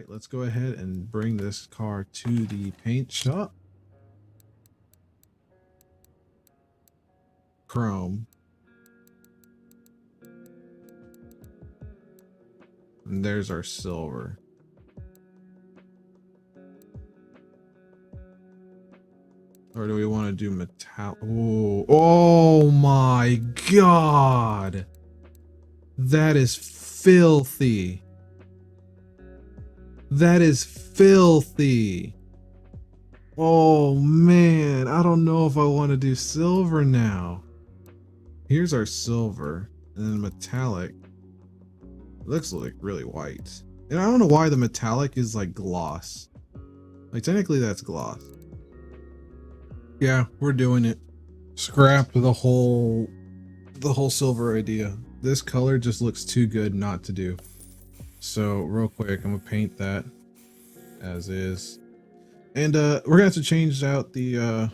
right, let's go ahead and bring this car to the paint shop. Chrome. And there's our silver. Or do we want to do metal? Oh my God. That is filthy. That is filthy. Oh man, I don't know if I want to do silver now. Here's our silver, and then metallic. It looks like really white. And I don't know why the metallic is like gloss. Like technically that's gloss. Yeah, we're doing it. Scrap the whole silver idea. This color just looks too good not to do. So real quick, I'm gonna paint that as is. And we're gonna have to change out the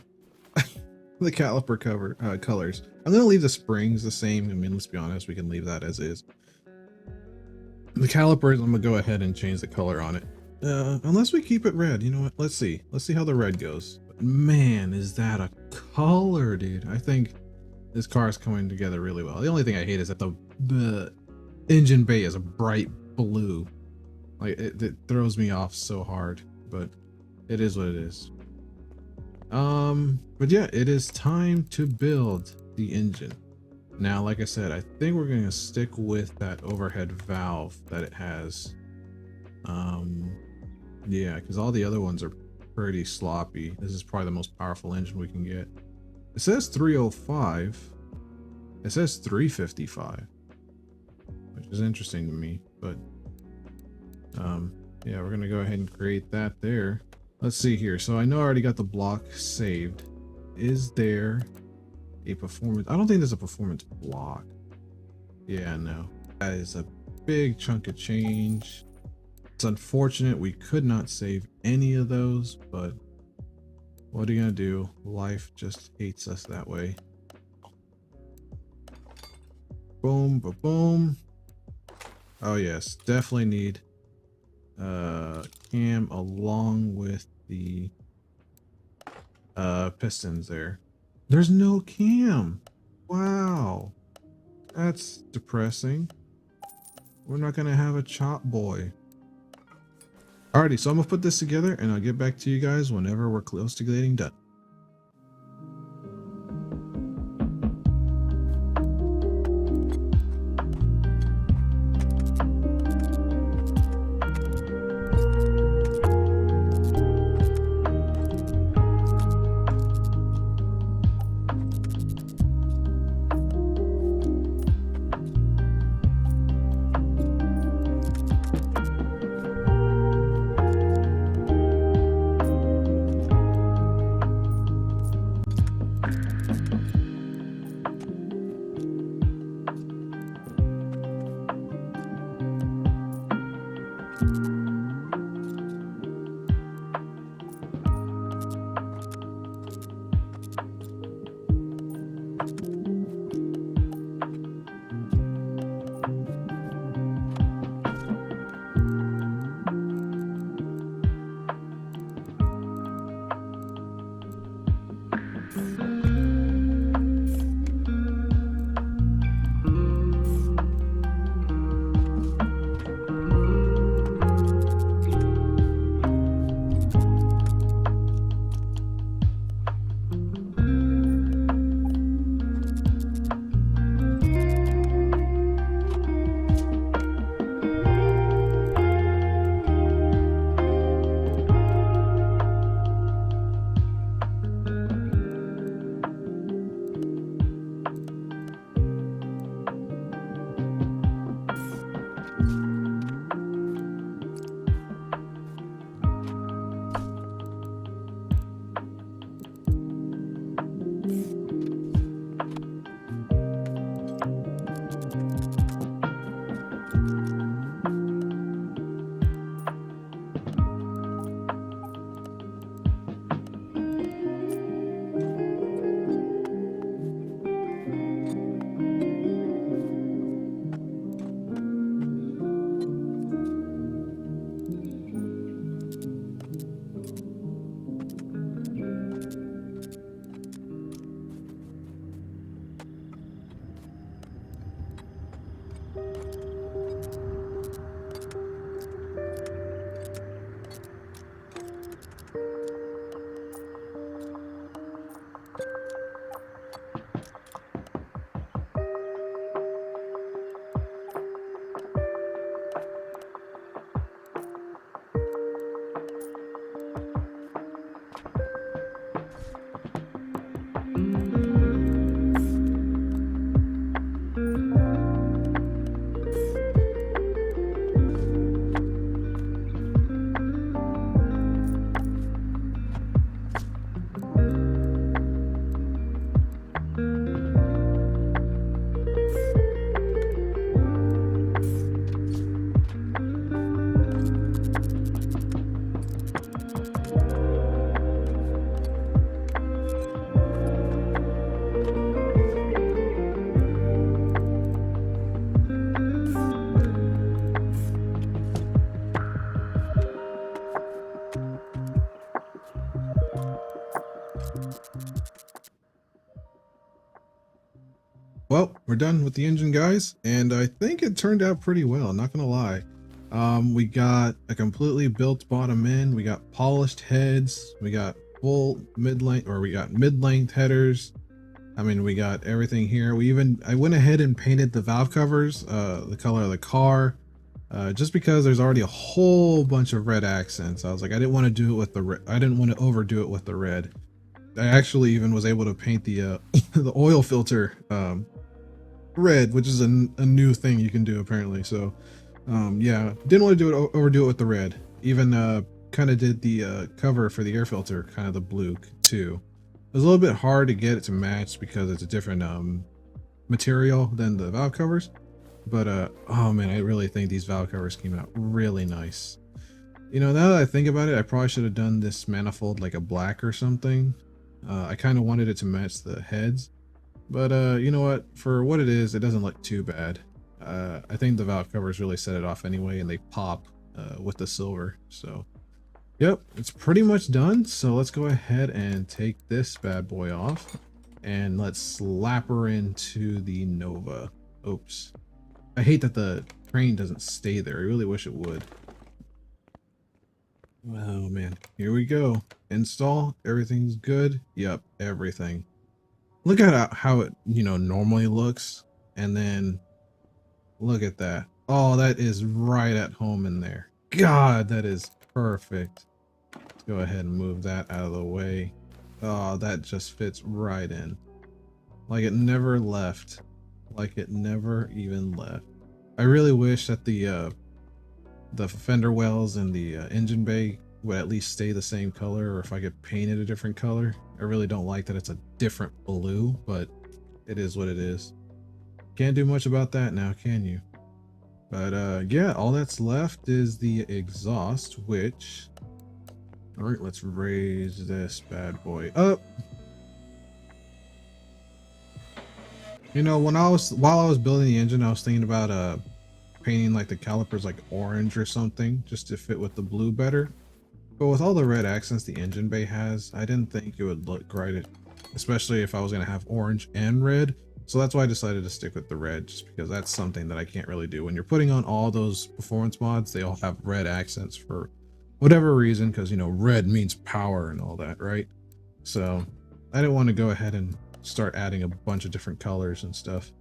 the caliper colors. I'm gonna leave the springs the same. I mean, let's be honest, we can leave that as is. The calipers, I'm gonna go ahead and change the color on it. Unless we keep it red. You know what? Let's see. Let's see how the red goes. But man, is that a color, dude. I think this car is coming together really well. The only thing I hate is that the engine bay is a bright blue. Like it throws me off so hard, but it is what it is. But yeah, it is time to build the engine. Now, like I said, I think we're going to stick with that overhead valve that it has. Yeah, because all the other ones are pretty sloppy. This is probably the most powerful engine we can get. It says 305. It says 355, which is interesting to me, but yeah, we're gonna go ahead and create that there. Let's see here. So I know I already got the block saved. Is there a performance? I don't think there's a performance block. Yeah, no. That is a big chunk of change. It's unfortunate we could not save any of those, but what are you gonna do? Life just hates us that way. Boom, boom, boom. Oh yes, definitely need cam along with the pistons there. There's no cam. Wow, that's depressing. We're not gonna have a chop boy. Alrighty, so I'm gonna put this together and I'll get back to you guys whenever we're close to getting done. well, we're done with the engine, guys, and I think it turned out pretty well, not gonna lie. We got a completely built bottom end, we got polished heads, we got full mid-length, or we got mid-length headers. I mean, we got everything here. I went ahead and painted the valve covers, the color of the car, just because there's already a whole bunch of red accents. I was like, I didn't want to do it with the red. I didn't want to overdo it with the red. I actually even was able to paint the the oil filter red, which is a new thing you can do apparently. So yeah, didn't want to do it overdo it with the red. Even kind of did the cover for the air filter kind of the blue too. It was a little bit hard to get it to match because it's a different material than the valve covers. But oh man, I really think these valve covers came out really nice. You know, now that I think about it, I probably should have done this manifold like a black or something. I kind of wanted it to match the heads, but you know what? For what it is, it doesn't look too bad. I think the valve covers really set it off anyway, and they pop with the silver. So, yep, it's pretty much done. So let's go ahead and take this bad boy off, and let's slap her into the Nova. Oops. I hate that the train doesn't stay there. I really wish it would. Oh man, here we go. Install, everything's good. Yep, everything. Look at how it, you know, normally looks. And then look at that. Oh, that is right at home in there. God, that is perfect. Let's go ahead and move that out of the way. Oh, that just fits right in. Like it never left. Like it never even left. I really wish that the fender wells and the engine bay would at least stay the same color, or if I could paint it a different color. I really don't like that it's a different blue, but it is what it is. Can't do much about that now, can you? But yeah, all that's left is the exhaust, which, all right, let's raise this bad boy up. You know, while I was building the engine, I was thinking about painting like the calipers like orange or something, just to fit with the blue better. But with all the red accents the engine bay has, I didn't think it would look right, especially if I was gonna have orange and red. So that's why I decided to stick with the red, just because that's something that I can't really do. When you're putting on all those performance mods, they all have red accents for whatever reason, because, you know, red means power and all that, right? So I didn't want to go ahead and start adding a bunch of different colors and stuff.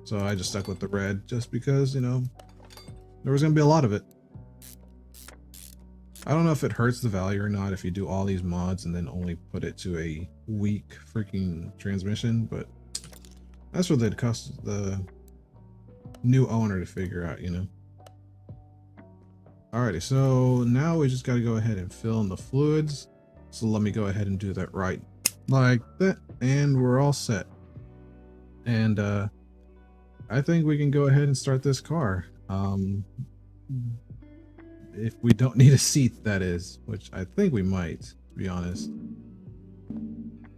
So I just stuck with the red, just because, you know, there was gonna be a lot of it. I don't know if it hurts the value or not if you do all these mods and then only put it to a weak freaking transmission, but that's what they'd cost the new owner to figure out, you know. Alrighty, so now we just got to go ahead and fill in the fluids. So let me go ahead and do that right like that, and we're all set. And I think we can go ahead and start this car. If we don't need a seat, that is, which I think we might, to be honest.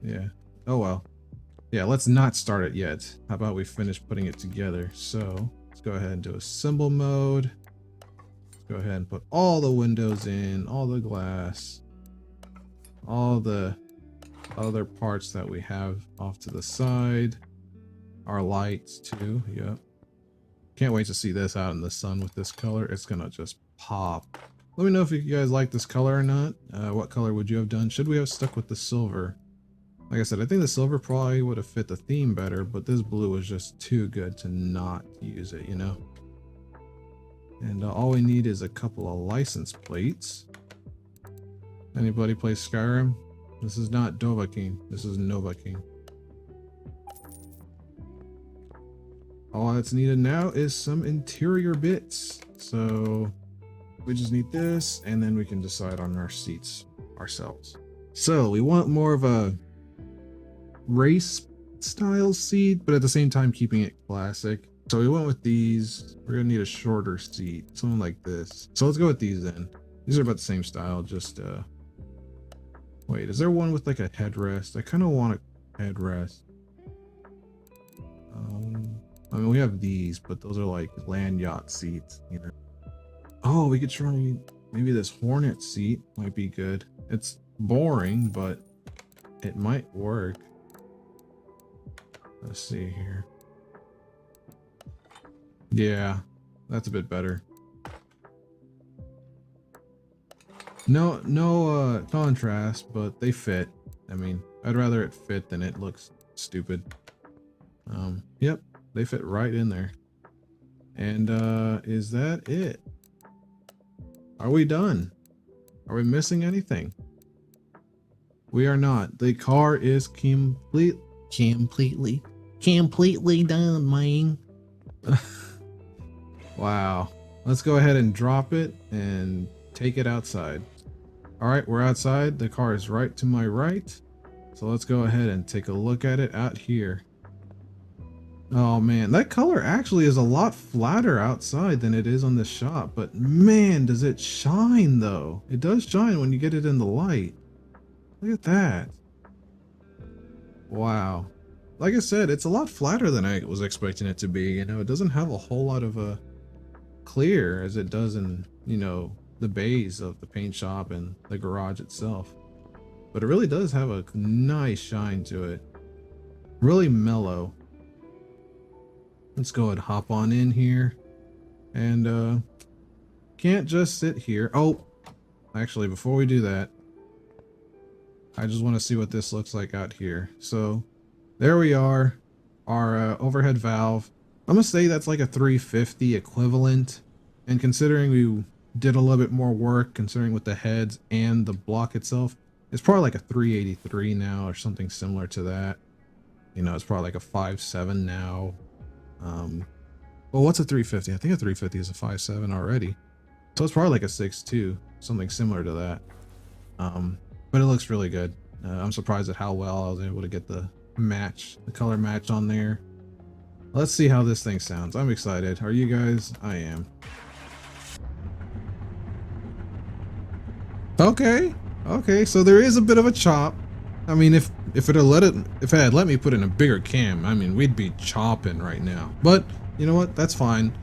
Yeah. Oh well. Yeah, let's not start it yet. How about we finish putting it together? So let's go ahead and do assemble mode. Go ahead and put all the windows in, all the glass, all the other parts that we have off to the side. Our lights too, yep. Can't wait to see this out in the sun with this color. It's gonna just pop. Let me know if you guys like this color or not. What color would you have done? Should we have stuck with the silver? Like I said, I think the silver probably would have fit the theme better, but this blue was just too good to not use it, you know? And all we need is a couple of license plates. Anybody play Skyrim? This is not Dovahkiin. This is Novaking. All that's needed now is some interior bits. So we just need this, and then we can decide on our seats ourselves. So we want more of a race style seat, but at the same time keeping it classic. So we went with these. We're gonna need a shorter seat, something like this. So let's go with these then. These are about the same style, just wait, is there one with like a headrest? I kind of want a headrest. I mean, we have these, but those are like land yacht seats, you know. Oh, we could try maybe this Hornet seat might be good. It's boring, but it might work. Let's see here. Yeah, that's a bit better. No contrast, but they fit. I mean, I'd rather it fit than it looks stupid. Yep, they fit right in there. And is that it? Are we done? Are we missing anything? We are not. The car is completely done, man. Wow. Let's go ahead and drop it and take it outside. All right, we're outside. The car is right to my right. So let's go ahead and take a look at it out here. Oh man, that color actually is a lot flatter outside than it is on the shop, but man, does it shine though. It does shine when you get it in the light. Look at that. Wow. Like I said, it's a lot flatter than I was expecting it to be. You know, it doesn't have a whole lot of clear as it does in, you know, the bays of the paint shop and the garage itself. But it really does have a nice shine to it. Really mellow. Let's go ahead and hop on in here. And can't just sit here. Oh, actually, before we do that, I just want to see what this looks like out here. So there we are, our overhead valve. I'm gonna say that's like a 350 equivalent. And considering we did a little bit more work, considering with the heads and the block itself, it's probably like a 383 now or something similar to that. You know, it's probably like a 5.7 now. Well, what's a 350? I think a 350 is a 5.7 already. So it's probably like a 6.2, something similar to that. But it looks really good. I'm surprised at how well I was able to get the color match on there. Let's see how this thing sounds. I'm excited. Are you guys? I am. Okay, so there is a bit of a chop. I mean, if it had let me put in a bigger cam, I mean, we'd be chopping right now. But you know what? That's fine.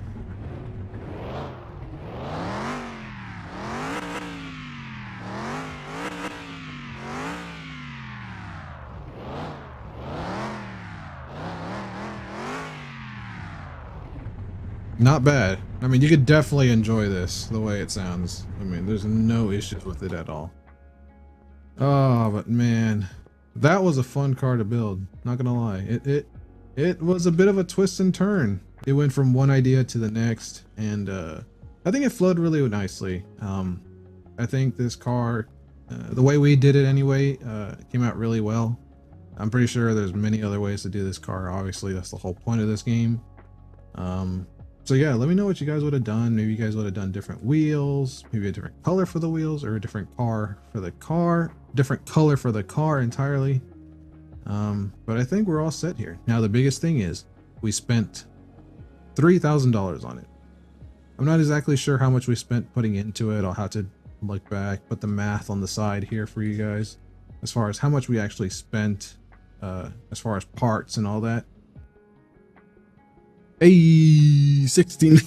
Not bad. I mean, you could definitely enjoy this the way it sounds. I mean, there's no issues with it at all. Oh, but man, that was a fun car to build. Not gonna lie, it was a bit of a twist and turn. It went from one idea to the next, and I think it flowed really nicely. I think this car, the way we did it anyway, came out really well. I'm pretty sure there's many other ways to do this car. Obviously, that's the whole point of this game. So yeah, let me know what you guys would have done. Maybe you guys would have done different wheels, maybe a different color for the wheels, or a different car for the car, different color for the car entirely. But I think we're all set here. Now the biggest thing is we spent $3,000 on it. I'm not exactly sure how much we spent putting into it. I'll have to look back, put the math on the side here for you guys as far as how much we actually spent as far as parts and all that. Hey, 16.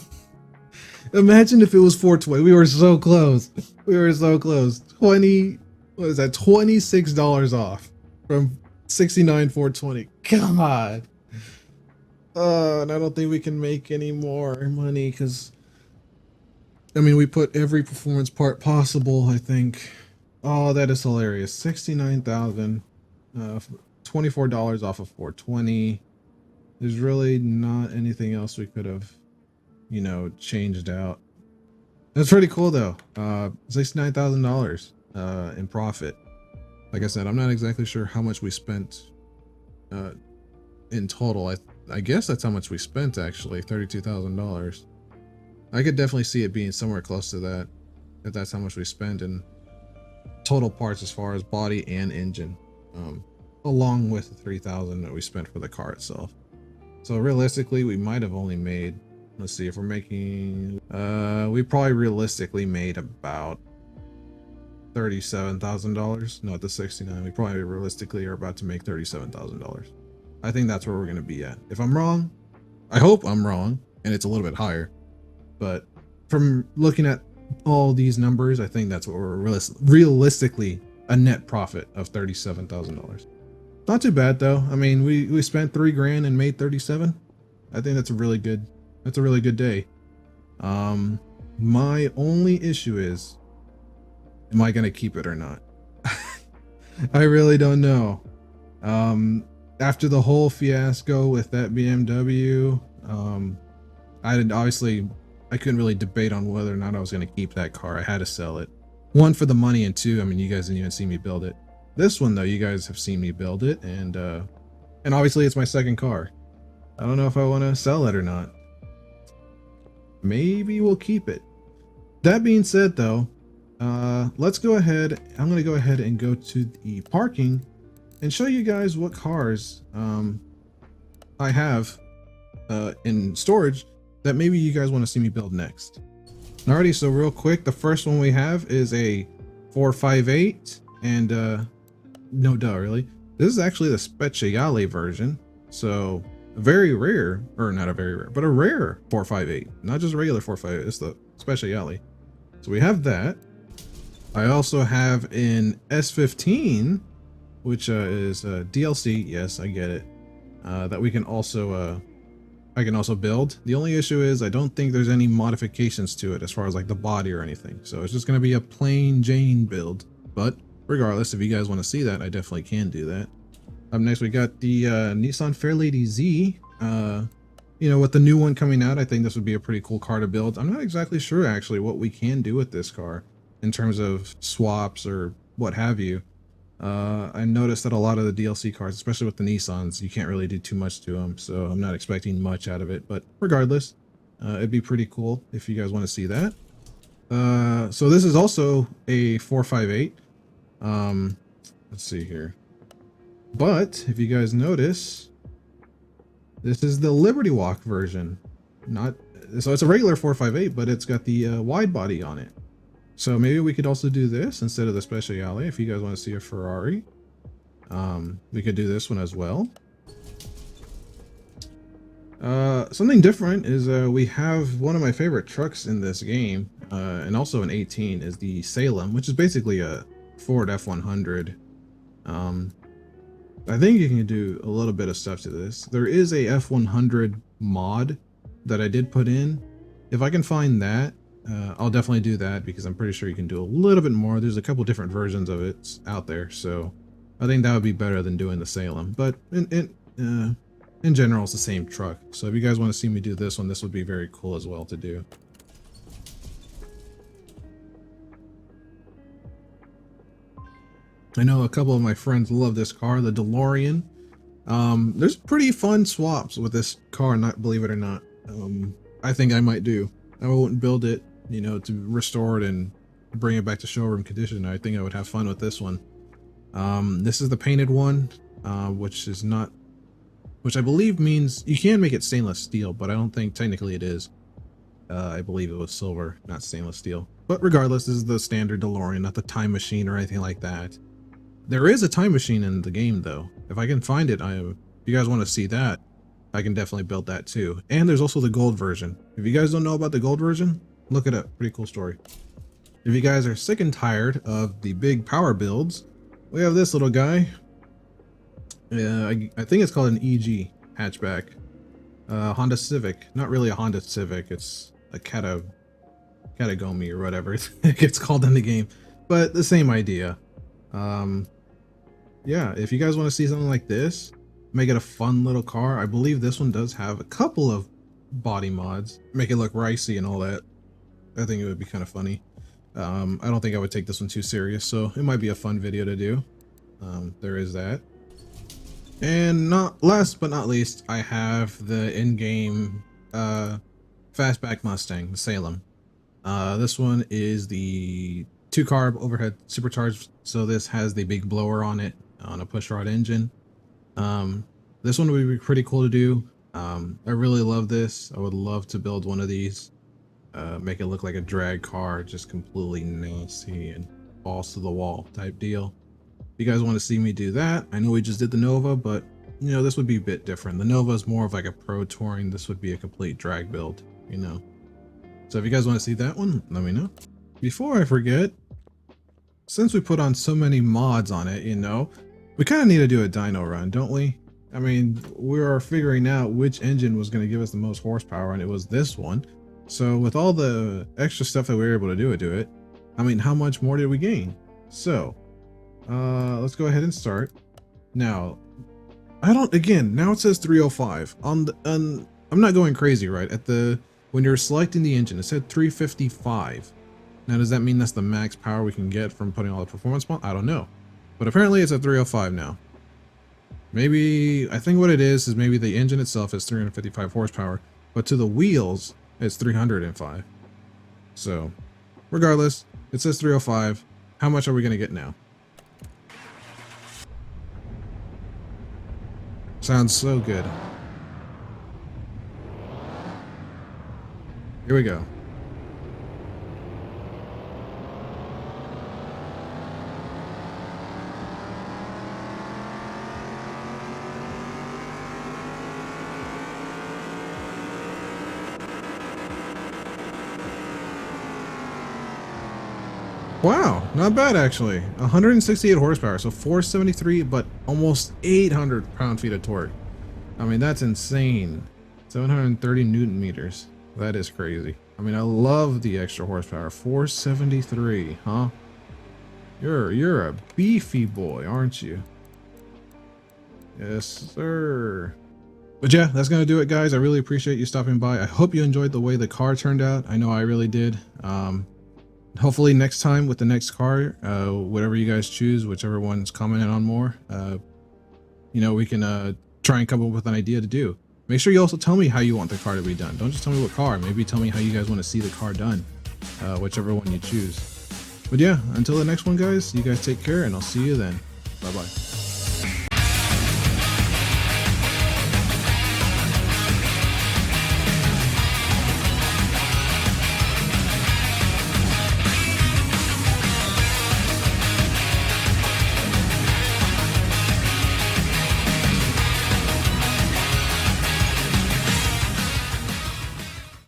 Imagine if it was 420. We were so close. We were so close. 20, what is that? $26 off from 69 420. God. And I don't think we can make any more money because I mean we put every performance part possible, I think. Oh, that is hilarious. 69,000, $24 off of 420. There's really not anything else we could have, you know, changed out. That's pretty cool though. $69,000 in profit. Like I said, I'm not exactly sure how much we spent in total. I guess that's how much we spent actually, $32,000. I could definitely see it being somewhere close to that, if that's how much we spent in total parts as far as body and engine, along with the 3,000 that we spent for the car itself. So realistically, we might have only made, let's see, if we're making, we probably realistically made about $37,000. Not the 69. We probably realistically are about to make $37,000. I think that's where we're going to be at. If I'm wrong, I hope I'm wrong and it's a little bit higher. But from looking at all these numbers, I think that's what we're realistically a net profit of $37,000. Not too bad though. I mean, we spent $3 grand and made 37. I think that's a really good That's a really good day. My only issue is, am I gonna keep it or not? I really don't know. After the whole fiasco with that BMW, I couldn't really debate on whether or not I was going to keep that car. I had to sell it. One, for the money, and two, I mean, you guys didn't even see me build it. This one though, you guys have seen me build it, and obviously it's my second car. I don't know if I want to sell it or not. Maybe we'll keep it. That being said though, let's go ahead. I'm going to go ahead and go to the parking and show you guys what cars I have in storage that maybe you guys want to see me build next. Alrighty, so real quick, the first one we have is a 458, and no duh, really. This is actually the Speciale version, so very rare, or not a very rare, but a rare 458, not just a regular 458. It's the Speciale. So we have that. I also have an S15, which is DLC. Yes, I get it. That we can also I can also build. The only issue is I don't think there's any modifications to it as far as like the body or anything. So it's just going to be a plain Jane build. But regardless, if you guys want to see that, I definitely can do that. Up next, we got the Nissan Fairlady Z. You know, with the new one coming out, I think this would be a pretty cool car to build. I'm not exactly sure actually what we can do with this car in terms of swaps or what have you. I noticed that a lot of the DLC cars, especially with the Nissans, you can't really do too much to them, so I'm not expecting much out of it. But regardless, it'd be pretty cool if you guys want to see that. So this is also a 458. Let's see here. But if you guys notice, this is the Liberty Walk version. So it's a regular 458, but it's got the wide body on it. So maybe we could also do this instead of the Speciale. If you guys want to see a Ferrari, we could do this one as well. Something different is we have one of my favorite trucks in this game, and also an 18, is the Salem, which is basically a Ford F100. I think you can do a little bit of stuff to this. There is a F100 mod that I did put in. If I can find that, I'll definitely do that, because I'm pretty sure you can do a little bit more. There's a couple different versions of it out there, so I think that would be better than doing the Salem. But in general, it's the same truck. So if you guys want to see me do this one, this would be very cool as well to do. I know a couple of my friends love this car, the DeLorean. There's pretty fun swaps with this car, not believe it or not. I think I might do. I wouldn't build it, you know, to restore it and bring it back to showroom condition. I think I would have fun with this one. This is the painted one, which I believe means you can make it stainless steel, but I don't think technically it is. I believe it was silver, not stainless steel. But regardless, this is the standard DeLorean, not the time machine or anything like that. There is a time machine in the game though. If I can find it, if you guys want to see that, I can definitely build that too. And there's also the gold version. If you guys don't know about the gold version, look it up. Pretty cool story. If you guys are sick and tired of the big power builds, we have this little guy. I think it's called an EG hatchback. Honda Civic. Not really a Honda Civic. It's a Katagomi or whatever it's called in the game. But the same idea. Yeah, if you guys want to see something like this, make it a fun little car. I believe this one does have a couple of body mods, make it look ricey and all that. I think it would be kind of funny. I don't think I would take this one too serious, so it might be a fun video to do. There is that. And last but not least, I have the in-game fastback Mustang, the Salem. This one is the 2-carb overhead supercharged, so this has the big blower on it on a pushrod engine. This one would be pretty cool to do. I really love this. I would love to build one of these, make it look like a drag car, just completely nasty and balls to the wall type deal. If you guys want to see me do that, I know we just did the Nova, but you know, this would be a bit different. The Nova is more of like a pro touring. This would be a complete drag build, you know. So if you guys want to see that one, let me know. Before I forget, since we put on so many mods on it, you know, we kind of need to do a dyno run, don't we? I mean, we were figuring out which engine was going to give us the most horsepower, and it was this one. So with all the extra stuff that we were able to do it, I mean, how much more did we gain? So let's go ahead and start. Now, now it says 305 on I'm not going crazy, right? When you're selecting the engine, it said 355. Now, does that mean that's the max power we can get from putting all the performance on? I don't know. But apparently it's at 305 now. Maybe, I think what it is maybe the engine itself is 355 horsepower, but to the wheels, it's 305. So, regardless, it says 305. How much are we going to get now? Sounds so good. Here we go. Wow, not bad actually. 168 horsepower, so 473, but almost 800 pound-feet of torque. I mean, that's insane. 730 Newton meters. That is crazy. I mean, I love the extra horsepower. 473, huh? You're a beefy boy, aren't you? Yes, sir. But yeah, that's gonna do it, guys. I really appreciate you stopping by. I hope you enjoyed the way the car turned out. I know I really did. Hopefully next time with the next car, whatever you guys choose, whichever one's commented on more, you know, we can try and come up with an idea to do. Make sure you also tell me how you want the car to be done. Don't just tell me what car. Maybe tell me how you guys want to see the car done, whichever one you choose. But yeah, until the next one, guys, you guys take care, and I'll see you then. Bye-bye.